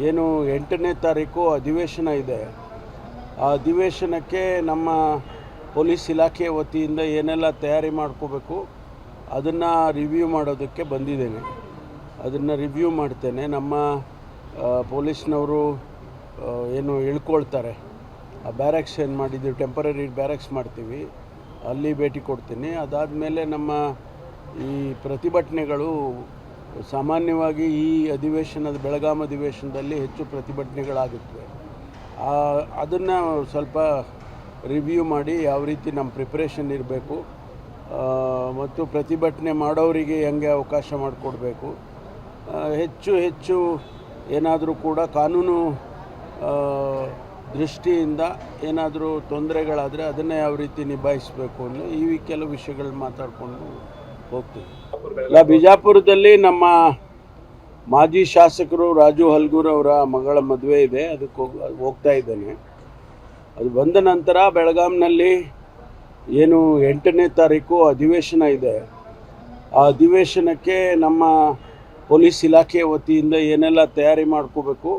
ಏನು 8ನೇ ತಾರೀಕು ಅಧಿವೇಶನ ಇದೆ. ಆ ಅಧಿವೇಶನಕ್ಕೆ ನಮ್ಮ ಪೊಲೀಸ್ ಇಲಾಖೆ ವತಿಯಿಂದ ಏನೆಲ್ಲ ತಯಾರಿ ಮಾಡ್ಕೋಬೇಕು ಅದನ್ನು ರಿವ್ಯೂ ಮಾಡೋದಕ್ಕೆ ಬಂದಿದ್ದೇನೆ. ಅದನ್ನು ರಿವ್ಯೂ ಮಾಡ್ತೇನೆ. ನಮ್ಮ ಪೊಲೀಸ್ನವರು ಏನು ಇಳ್ಕೊಳ್ತಾರೆ, ಆ ಬ್ಯಾರಕ್ಸ್ ಏನು ಮಾಡಿದ್ದೀವಿ, ಟೆಂಪರರಿ ಬ್ಯಾರಕ್ಸ್ ಮಾಡ್ತೀವಿ, ಅಲ್ಲಿ ಭೇಟಿ ಕೊಡ್ತೀನಿ. ಅದಾದಮೇಲೆ ನಮ್ಮ ಈ ಪ್ರತಿಭಟನೆಗಳು ಸಾಮಾನ್ಯವಾಗಿ ಈ ಅಧಿವೇಶನದ ಬೆಳಗಾಂ ಅಧಿವೇಶನದಲ್ಲಿ ಹೆಚ್ಚು ಪ್ರತಿಭಟನೆಗಳಾಗುತ್ತವೆ. ಅದನ್ನು ಸ್ವಲ್ಪ ರಿವ್ಯೂ ಮಾಡಿ ಯಾವ ರೀತಿ ನಮ್ಮ ಪ್ರಿಪ್ರೇಷನ್ ಇರಬೇಕು ಮತ್ತು ಪ್ರತಿಭಟನೆ ಮಾಡೋರಿಗೆ ಹೆಂಗೆ ಅವಕಾಶ ಮಾಡಿಕೊಡ್ಬೇಕು, ಹೆಚ್ಚು ಏನಾದರೂ ಕೂಡ ಕಾನೂನು ದೃಷ್ಟಿಯಿಂದ ಏನಾದರೂ ತೊಂದರೆಗಳಾದರೆ ಅದನ್ನು ಯಾವ ರೀತಿ ನಿಭಾಯಿಸಬೇಕು ಅನ್ನೋ ಈ ಕೆಲವು ವಿಷಯಗಳು ಮಾತಾಡಿಕೊಂಡು ಹೋಗ್ತೀವಿ. ಬಿಜಾಪುರದಲ್ಲಿ ನಮ್ಮ ಮಾಜಿ ಶಾಸಕರು ರಾಜು ಹಲ್ಗೂರ್ ಅವರ ಮಗಳ ಮದುವೆ ಇದೆ, ಅದಕ್ಕೆ ಹೋಗ್ತಾ ಇದ್ದೇನೆ. ಅದು ಬಂದ ನಂತರ ಬೆಳಗಾಂನಲ್ಲಿ ಏನು 8ನೇ ತಾರೀಕು ಅಧಿವೇಶನ ಇದೆ. ಆ ಅಧಿವೇಶನಕ್ಕೆ ನಮ್ಮ ಪೊಲೀಸ್ ಇಲಾಖೆ ವತಿಯಿಂದ ಏನೆಲ್ಲ ತಯಾರಿ ಮಾಡ್ಕೋಬೇಕು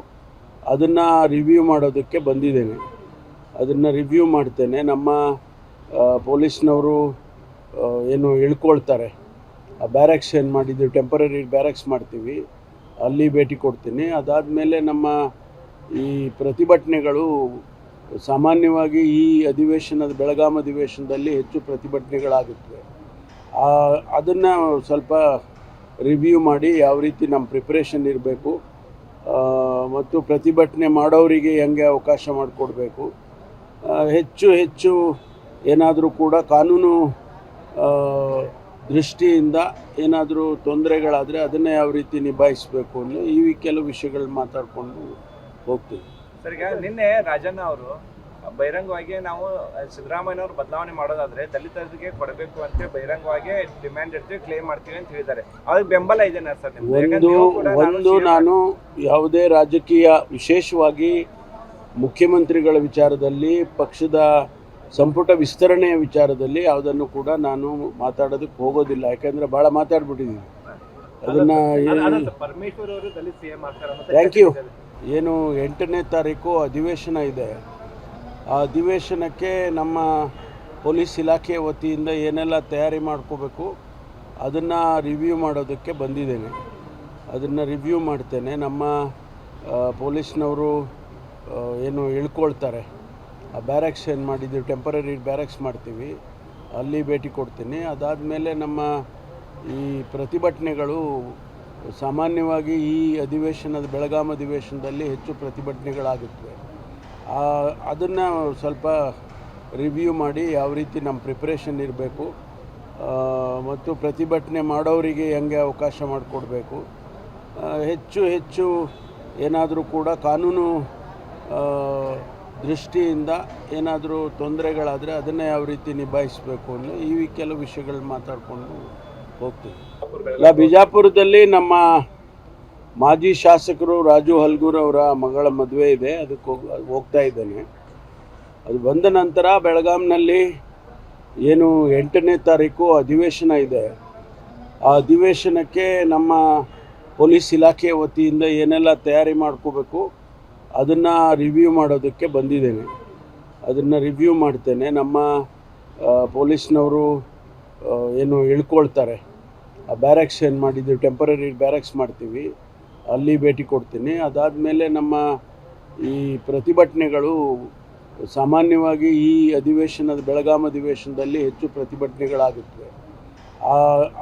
ಅದನ್ನು ರಿವ್ಯೂ ಮಾಡೋದಕ್ಕೆ ಬಂದಿದ್ದೇನೆ. ಅದನ್ನು ರಿವ್ಯೂ ಮಾಡ್ತೇನೆ. ನಮ್ಮ ಪೊಲೀಸ್ನವರು ಏನು ಇಳ್ಕೊಳ್ತಾರೆ, ಆ ಬ್ಯಾರಕ್ಸ್ ಏನು ಮಾಡಿದ್ದೀವಿ, ಟೆಂಪರರಿ ಬ್ಯಾರಕ್ಸ್ ಮಾಡ್ತೀವಿ, ಅಲ್ಲಿ ಭೇಟಿ ಕೊಡ್ತೀನಿ. ಅದಾದಮೇಲೆ ನಮ್ಮ ಈ ಪ್ರತಿಭಟನೆಗಳು ಸಾಮಾನ್ಯವಾಗಿ ಈ ಅಧಿವೇಶನದ ಬೆಳಗಾಂ ಅಧಿವೇಶನದಲ್ಲಿ ಹೆಚ್ಚು ಪ್ರತಿಭಟನೆಗಳಾಗುತ್ತವೆ. ಅದನ್ನು ಸ್ವಲ್ಪ ರಿವ್ಯೂ ಮಾಡಿ ಯಾವ ರೀತಿ ನಮ್ಮ ಪ್ರಿಪ್ರೇಷನ್ ಇರಬೇಕು ಮತ್ತು ಪ್ರತಿಭಟನೆ ಮಾಡೋರಿಗೆ ಹೆಂಗೆ ಅವಕಾಶ ಮಾಡಿಕೊಡ್ಬೇಕು, ಹೆಚ್ಚು ಏನಾದರೂ ಕೂಡ ಕಾನೂನು ದೃಷ್ಟಿಯಿಂದ ಏನಾದರೂ ತೊಂದರೆಗಳಾದರೆ ಅದನ್ನು ಯಾವ ರೀತಿ ನಿಭಾಯಿಸಬೇಕು ಅನ್ನೋ ಈ ಕೆಲವು ವಿಷಯಗಳು ಮಾತಾಡಿಕೊಂಡು ಹೋಗ್ತೀವಿ. ಸರ್, ಈಗ ನಿನ್ನೆ ರಾಜಣ್ಣ ಅವರು ಬಹಿರಂಗವಾಗಿ ನಾವು ಸಿದ್ದರಾಮಯ್ಯನವರು ಬದಲಾವಣೆ ಮಾಡೋದಾದ್ರೆ ದಲಿತರಿಗೆ ಕೊಡಬೇಕು ಅಂತ ಬಹಿರಂಗವಾಗಿ ಡಿಮ್ಯಾಂಡ್ ಇರ್ತೀವಿ, ಕ್ಲೇಮ್ ಮಾಡ್ತೀವಿ ಅಂತ ಹೇಳಿದ್ದಾರೆ. ಅದಕ್ಕೆ ಬೆಂಬಲ ಇದೆನಾ ಸರ್? ಒಂದು ನಾನು ಯಾವುದೇ ರಾಜಕೀಯ, ವಿಶೇಷವಾಗಿ ಮುಖ್ಯಮಂತ್ರಿಗಳ ವಿಚಾರದಲ್ಲಿ, ಪಕ್ಷದ ಸಂಪುಟ ವಿಸ್ತರಣೆಯ ವಿಚಾರದಲ್ಲಿ ಯಾವುದನ್ನು ಕೂಡ ನಾನು ಮಾತಾಡೋದಕ್ಕೆ ಹೋಗೋದಿಲ್ಲ. ಯಾಕೆಂದರೆ ಭಾಳ ಮಾತಾಡ್ಬಿಟ್ಟಿದ್ದೀವಿ ಅದನ್ನು. Thank you. ಏನು 8ನೇ ತಾರೀಕು ಅಧಿವೇಶನ ಇದೆ. ಆ ಅಧಿವೇಶನಕ್ಕೆ ನಮ್ಮ ಪೊಲೀಸ್ ಇಲಾಖೆ ವತಿಯಿಂದ ಏನೆಲ್ಲ ತಯಾರಿ ಮಾಡ್ಕೋಬೇಕು ಅದನ್ನು ರಿವ್ಯೂ ಮಾಡೋದಕ್ಕೆ ಬಂದಿದ್ದೇನೆ. ಅದನ್ನು ರಿವ್ಯೂ ಮಾಡ್ತೇನೆ. ನಮ್ಮ ಪೊಲೀಸ್ನವರು ಏನು ಇಳ್ಕೊಳ್ತಾರೆ, ಆ ಬ್ಯಾರಕ್ಸ್ ಏನು ಮಾಡಿದ್ದೀವಿ, ಟೆಂಪರರಿ ಬ್ಯಾರಕ್ಸ್ ಮಾಡ್ತೀವಿ, ಅಲ್ಲಿ ಭೇಟಿ ಕೊಡ್ತೀನಿ. ಅದಾದಮೇಲೆ ನಮ್ಮ ಈ ಪ್ರತಿಭಟನೆಗಳು ಸಾಮಾನ್ಯವಾಗಿ ಈ ಅಧಿವೇಶನದ ಬೆಳಗಾಂ ಅಧಿವೇಶನದಲ್ಲಿ ಹೆಚ್ಚು ಪ್ರತಿಭಟನೆಗಳಾಗುತ್ತವೆ. ಅದನ್ನು ಸ್ವಲ್ಪ ರಿವ್ಯೂ ಮಾಡಿ ಯಾವ ರೀತಿ ನಮ್ಮ ಪ್ರಿಪ್ರೇಷನ್ ಇರಬೇಕು ಮತ್ತು ಪ್ರತಿಭಟನೆ ಮಾಡೋರಿಗೆ ಹೆಂಗೆ ಅವಕಾಶ ಮಾಡಿಕೊಡ್ಬೇಕು, ಹೆಚ್ಚು ಏನಾದರೂ ಕೂಡ ಕಾನೂನು ದೃಷ್ಟಿಯಿಂದ ಏನಾದರೂ ತೊಂದರೆಗಳಾದರೆ ಅದನ್ನು ಯಾವ ರೀತಿ ನಿಭಾಯಿಸಬೇಕು ಅನ್ನೋ ಈ ಕೆಲವು ವಿಷಯಗಳು ಮಾತಾಡಿಕೊಂಡು ಹೋಗ್ತೀವಿ. ಬಿಜಾಪುರದಲ್ಲಿ ನಮ್ಮ ಮಾಜಿ ಶಾಸಕರು ರಾಜು ಹಲ್ಗೂರ್ ಅವರ ಮಗಳ ಮದುವೆ ಇದೆ, ಅದಕ್ಕೆ ಹೋಗ್ತಾ ಇದ್ದೇನೆ. ಅದು ಬಂದ ನಂತರ ಬೆಳಗಾಂನಲ್ಲಿ ಏನು 8ನೇ ತಾರೀಕು ಅಧಿವೇಶನ ಇದೆ. ಆ ಅಧಿವೇಶನಕ್ಕೆ ನಮ್ಮ ಪೊಲೀಸ್ ಇಲಾಖೆ ವತಿಯಿಂದ ಏನೆಲ್ಲ ತಯಾರಿ ಮಾಡ್ಕೋಬೇಕು ಅದನ್ನು ರಿವ್ಯೂ ಮಾಡೋದಕ್ಕೆ ಬಂದಿದ್ದೇನೆ. ಅದನ್ನು ರಿವ್ಯೂ ಮಾಡ್ತೇನೆ. ನಮ್ಮ ಪೊಲೀಸ್ನವರು ಏನು ಇಳ್ಕೊಳ್ತಾರೆ, ಆ ಬ್ಯಾರಕ್ಸ್ ಏನು ಮಾಡಿದ್ದೀವಿ, ಟೆಂಪರರಿ ಬ್ಯಾರಕ್ಸ್ ಮಾಡ್ತೀವಿ, ಅಲ್ಲಿ ಭೇಟಿ ಕೊಡ್ತೀನಿ. ಅದಾದಮೇಲೆ ನಮ್ಮ ಈ ಪ್ರತಿಭಟನೆಗಳು ಸಾಮಾನ್ಯವಾಗಿ ಈ ಅಧಿವೇಶನದ ಬೆಳಗಾಂ ಅಧಿವೇಶನದಲ್ಲಿ ಹೆಚ್ಚು ಪ್ರತಿಭಟನೆಗಳಾಗುತ್ತವೆ.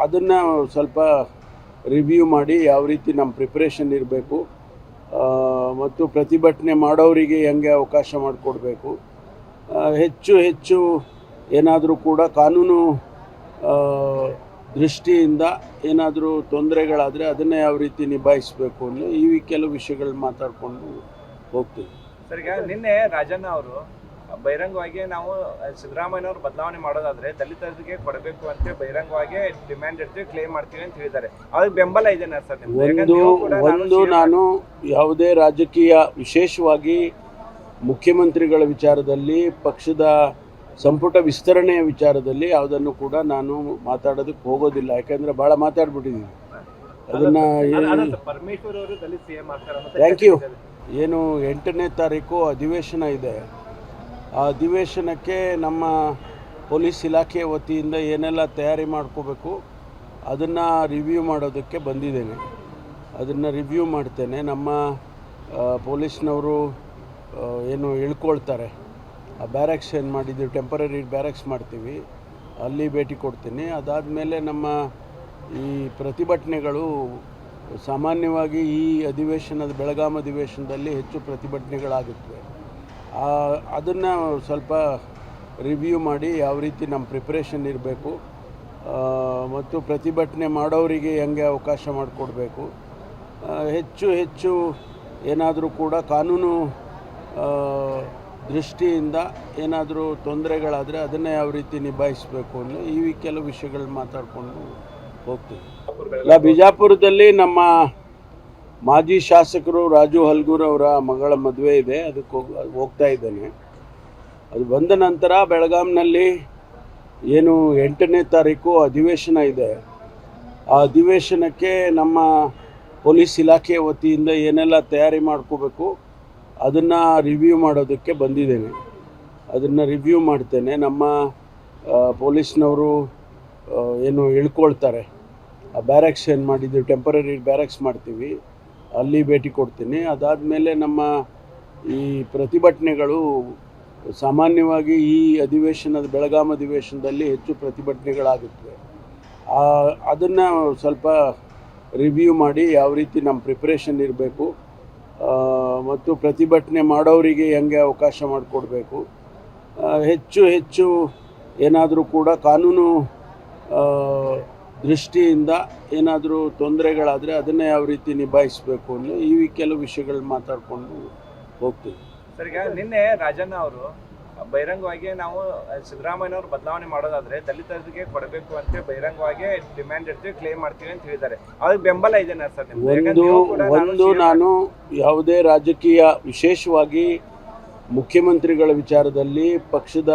ಅದನ್ನು ಸ್ವಲ್ಪ ರಿವ್ಯೂ ಮಾಡಿ ಯಾವ ರೀತಿ ನಮ್ಮ ಪ್ರಿಪ್ರೇಷನ್ ಇರಬೇಕು ಮತ್ತು ಪ್ರತಿಭಟನೆ ಮಾಡೋರಿಗೆ ಹೆಂಗೆ ಅವಕಾಶ ಮಾಡಿಕೊಡ್ಬೇಕು, ಹೆಚ್ಚು ಏನಾದರೂ ಕೂಡ ಕಾನೂನು ದೃಷ್ಟಿಯಿಂದ ಏನಾದರೂ ತೊಂದರೆಗಳಾದರೆ ಅದನ್ನು ಯಾವ ರೀತಿ ನಿಭಾಯಿಸಬೇಕು ಅನ್ನೋ ಈ ಕೆಲವು ವಿಷಯಗಳು ಮಾತಾಡಿಕೊಂಡು ಹೋಗ್ತೀವಿ. ಸರ್, ಈಗ ನಿನ್ನೆ ರಾಜಣ್ಣ ಅವರು ಬಹಿರಂಗವಾಗಿ ನಾವು ಸಿದ್ದರಾಮಯ್ಯನವರು ಬದಲಾವಣೆ ಮಾಡೋದಾದ್ರೆ ದಲಿತರಿಗೆ ಕೊಡಬೇಕು ಅಂತ ಬಹಿರಂಗವಾಗಿ ಡಿಮ್ಯಾಂಡ್ ಇರ್ತೀವಿ, ಕ್ಲೇಮ್ ಮಾಡ್ತೀವಿ ಅಂತ ಹೇಳಿದ್ದಾರೆ. ಅದಕ್ಕೆ ಬೆಂಬಲ ಇದೆನಾ ಸರ್? ಒಂದು ನಾನು ಯಾವುದೇ ರಾಜಕೀಯ, ವಿಶೇಷವಾಗಿ ಮುಖ್ಯಮಂತ್ರಿಗಳ ವಿಚಾರದಲ್ಲಿ, ಪಕ್ಷದ ಸಂಪುಟ ವಿಸ್ತರಣೆಯ ವಿಚಾರದಲ್ಲಿ ಯಾವುದನ್ನು ಕೂಡ ನಾನು ಮಾತಾಡೋದಕ್ಕೆ ಹೋಗೋದಿಲ್ಲ. ಯಾಕೆಂದರೆ ಭಾಳ ಮಾತಾಡ್ಬಿಟ್ಟಿದ್ದೀವಿ ಅದನ್ನು ಪರಮೇಶ್ವರ್ ಅವರು ದಲಿತ ಸಿಎಂ ಆಗ್ತಾರೆ. Thank you. ಏನು 8ನೇ ತಾರೀಕು ಅಧಿವೇಶನ ಇದೆ. ಆ ಅಧಿವೇಶನಕ್ಕೆ ನಮ್ಮ ಪೊಲೀಸ್ ಇಲಾಖೆ ವತಿಯಿಂದ ಏನೆಲ್ಲ ತಯಾರಿ ಮಾಡ್ಕೋಬೇಕು ಅದನ್ನು ರಿವ್ಯೂ ಮಾಡೋದಕ್ಕೆ ಬಂದಿದ್ದೇನೆ. ಅದನ್ನು ರಿವ್ಯೂ ಮಾಡ್ತೇನೆ. ನಮ್ಮ ಪೊಲೀಸ್ನವರು ಏನು ಇಳ್ಕೊಳ್ತಾರೆ, ಆ ಬ್ಯಾರಕ್ಸ್ ಏನು ಮಾಡಿದ್ದೀವಿ, ಟೆಂಪರರಿ ಬ್ಯಾರಕ್ಸ್ ಮಾಡ್ತೀವಿ, ಅಲ್ಲಿ ಭೇಟಿ ಕೊಡ್ತೀನಿ. ಅದಾದಮೇಲೆ ನಮ್ಮ ಈ ಪ್ರತಿಭಟನೆಗಳು ಸಾಮಾನ್ಯವಾಗಿ ಈ ಬೆಳಗಾಂ ಅಧಿವೇಶನದಲ್ಲಿ ಹೆಚ್ಚು ಪ್ರತಿಭಟನೆಗಳಾಗುತ್ತವೆ. ಅದನ್ನು ಸ್ವಲ್ಪ ರಿವ್ಯೂ ಮಾಡಿ ಯಾವ ರೀತಿ ನಮ್ಮ ಪ್ರಿಪ್ರೇಷನ್ ಇರಬೇಕು ಮತ್ತು ಪ್ರತಿಭಟನೆ ಮಾಡೋರಿಗೆ ಹೆಂಗೆ ಅವಕಾಶ ಮಾಡಿಕೊಡ್ಬೇಕು, ಹೆಚ್ಚು ಏನಾದರೂ ಕೂಡ ಕಾನೂನು ದೃಷ್ಟಿಯಿಂದ ಏನಾದರೂ ತೊಂದರೆಗಳಾದರೆ ಅದನ್ನು ಯಾವ ರೀತಿ ನಿಭಾಯಿಸಬೇಕು ಅನ್ನೋ ಈ ಕೆಲವು ವಿಷಯಗಳು ಮಾತಾಡಿಕೊಂಡು ಹೋಗ್ತೀವಿ. ಬಿಜಾಪುರದಲ್ಲಿ ನಮ್ಮ ಮಾಜಿ ಶಾಸಕರು ರಾಜು ಹಲ್ಗೂರ್ ಅವರ ಮಗಳ ಮದುವೆ ಇದೆ, ಅದಕ್ಕೆ ಹೋಗ್ತಾ ಇದ್ದೇನೆ. ಅದು ಬಂದ ನಂತರ ಬೆಳಗಾಂನಲ್ಲಿ ಏನು 8ನೇ ತಾರೀಕು ಅಧಿವೇಶನ ಇದೆ. ಆ ಅಧಿವೇಶನಕ್ಕೆ ನಮ್ಮ ಪೊಲೀಸ್ ಇಲಾಖೆ ವತಿಯಿಂದ ಏನೆಲ್ಲ ತಯಾರಿ ಮಾಡ್ಕೋಬೇಕು ಅದನ್ನು ರಿವ್ಯೂ ಮಾಡೋದಕ್ಕೆ ಬಂದಿದ್ದೇನೆ. ಅದನ್ನು ರಿವ್ಯೂ ಮಾಡ್ತೇನೆ. ನಮ್ಮ ಪೊಲೀಸ್ನವರು ಏನು ಇಳ್ಕೊಳ್ತಾರೆ, ಆ ಬ್ಯಾರಕ್ಸ್ ಏನು ಮಾಡಿದ್ದೀವಿ, ಟೆಂಪರರಿ ಬ್ಯಾರಕ್ಸ್ ಮಾಡ್ತೀವಿ, ಅಲ್ಲಿ ಭೇಟಿ ಕೊಡ್ತೀನಿ. ಅದಾದಮೇಲೆ ನಮ್ಮ ಈ ಪ್ರತಿಭಟನೆಗಳು ಸಾಮಾನ್ಯವಾಗಿ ಈ ಬೆಳಗಾಂ ಅಧಿವೇಶನದಲ್ಲಿ ಹೆಚ್ಚು ಪ್ರತಿಭಟನೆಗಳಾಗುತ್ತವೆ. ಅದನ್ನು ಸ್ವಲ್ಪ ರಿವ್ಯೂ ಮಾಡಿ ಯಾವ ರೀತಿ ನಮ್ಮ ಪ್ರಿಪ್ರೇಷನ್ ಇರಬೇಕು ಮತ್ತು ಪ್ರತಿಭಟನೆ ಮಾಡೋರಿಗೆ ಹೆಂಗೆ ಅವಕಾಶ ಮಾಡಿಕೊಡ್ಬೇಕು, ಹೆಚ್ಚು ಏನಾದರೂ ಕೂಡ ಕಾನೂನು ದೃಷ್ಟಿಯಿಂದ ಏನಾದರೂ ತೊಂದರೆಗಳಾದರೆ ಅದನ್ನು ಯಾವ ರೀತಿ ನಿಭಾಯಿಸಬೇಕು ಅನ್ನೋ ಈ ಕೆಲವು ವಿಷಯಗಳು ಮಾತಾಡಿಕೊಂಡು ಹೋಗ್ತೀವಿ. ಸರ್, ಈಗ ನಿನ್ನೆ ರಾಜಣ್ಣ ಅವರು ಬಹಿರಂಗವಾಗಿ ನಾವು ಸಿದ್ದರಾಮಯ್ಯನವರು ಬದಲಾವಣೆ ಮಾಡೋದಾದ್ರೆ ದಲಿತರಿಗೆ ಕೊಡಬೇಕು ಅಂತ ಬಹಿರಂಗವಾಗಿ ಡಿಮ್ಯಾಂಡ್ ಇಡ್ತೀವಿ, ಕ್ಲೇಮ್ ಮಾಡ್ತೀವಿ ಅಂತ ಹೇಳಿದ್ದಾರೆ. ಅದಕ್ಕೆ ಬೆಂಬಲ ಇದೆನಾ ಸರ್? ಒಂದು ನಾನು ಯಾವುದೇ ರಾಜಕೀಯ, ವಿಶೇಷವಾಗಿ ಮುಖ್ಯಮಂತ್ರಿಗಳ ವಿಚಾರದಲ್ಲಿ, ಪಕ್ಷದ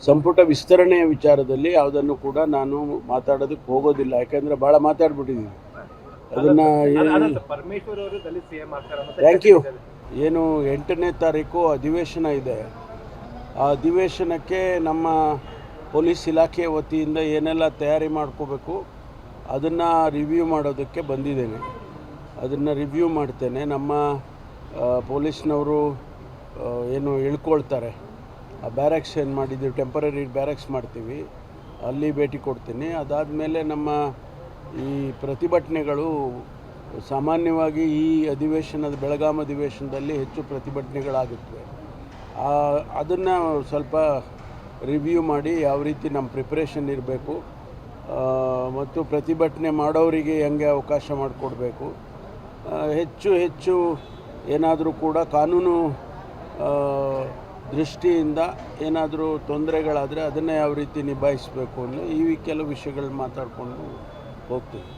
ಸಂಪುಟ ವಿಸ್ತರಣೆಯ ವಿಚಾರದಲ್ಲಿ ಯಾವುದನ್ನು ಕೂಡ ನಾನು ಮಾತಾಡೋದಕ್ಕೆ ಹೋಗೋದಿಲ್ಲ. ಯಾಕಂದರೆ ಭಾಳ ಮಾತಾಡ್ಬಿಟ್ಟಿದ್ದೀವಿ. ಅದನ್ನು ಪರಮೇಶ್ವರ್ ಅವರು ದಲಿತ ಸಿಎಂ ಆಗ್ತಾರೆ. Thank you. ಏನು 8ನೇ ತಾರೀಕು ಅಧಿವೇಶನ ಇದೆ. ಆ ಅಧಿವೇಶನಕ್ಕೆ ನಮ್ಮ ಪೊಲೀಸ್ ಇಲಾಖೆ ವತಿಯಿಂದ ಏನೆಲ್ಲ ತಯಾರಿ ಮಾಡ್ಕೋಬೇಕು ಅದನ್ನು ರಿವ್ಯೂ ಮಾಡೋದಕ್ಕೆ ಬಂದಿದ್ದೇನೆ. ಅದನ್ನು ರಿವ್ಯೂ ಮಾಡ್ತೇನೆ. ನಮ್ಮ ಪೊಲೀಸ್ನವರು ಏನು ಇಳ್ಕೊಳ್ತಾರೆ, ಆ ಬ್ಯಾರಕ್ಸ್ ಏನು ಮಾಡಿದ್ದೀವಿ, ಟೆಂಪರರಿ ಬ್ಯಾರಕ್ಸ್ ಮಾಡ್ತೀವಿ, ಅಲ್ಲಿ ಭೇಟಿ ಕೊಡ್ತೀನಿ. ಅದಾದಮೇಲೆ ನಮ್ಮ ಈ ಪ್ರತಿಭಟನೆಗಳು ಸಾಮಾನ್ಯವಾಗಿ ಈ ಬೆಳಗಾಂ ಅಧಿವೇಶನದಲ್ಲಿ ಹೆಚ್ಚು ಪ್ರತಿಭಟನೆಗಳಾಗುತ್ತವೆ. ಅದನ್ನು ಸ್ವಲ್ಪ ರಿವ್ಯೂ ಮಾಡಿ ಯಾವ ರೀತಿ ನಮ್ಮ ಪ್ರಿಪ್ರೇಷನ್ ಇರಬೇಕು ಮತ್ತು ಪ್ರತಿಭಟನೆ ಮಾಡೋರಿಗೆ ಹೆಂಗೆ ಅವಕಾಶ ಮಾಡಿಕೊಡ್ಬೇಕು, ಹೆಚ್ಚು ಏನಾದರೂ ಕೂಡ ಕಾನೂನು ದೃಷ್ಟಿಯಿಂದ ಏನಾದರೂ ತೊಂದರೆಗಳಾದರೆ ಅದನ್ನು ಯಾವ ರೀತಿ ನಿಭಾಯಿಸಬೇಕು ಅನ್ನೋ ಈ ಕೆಲವು ವಿಷಯಗಳು ಮಾತಾಡಿಕೊಂಡು ಹೋಗ್ತೀವಿ.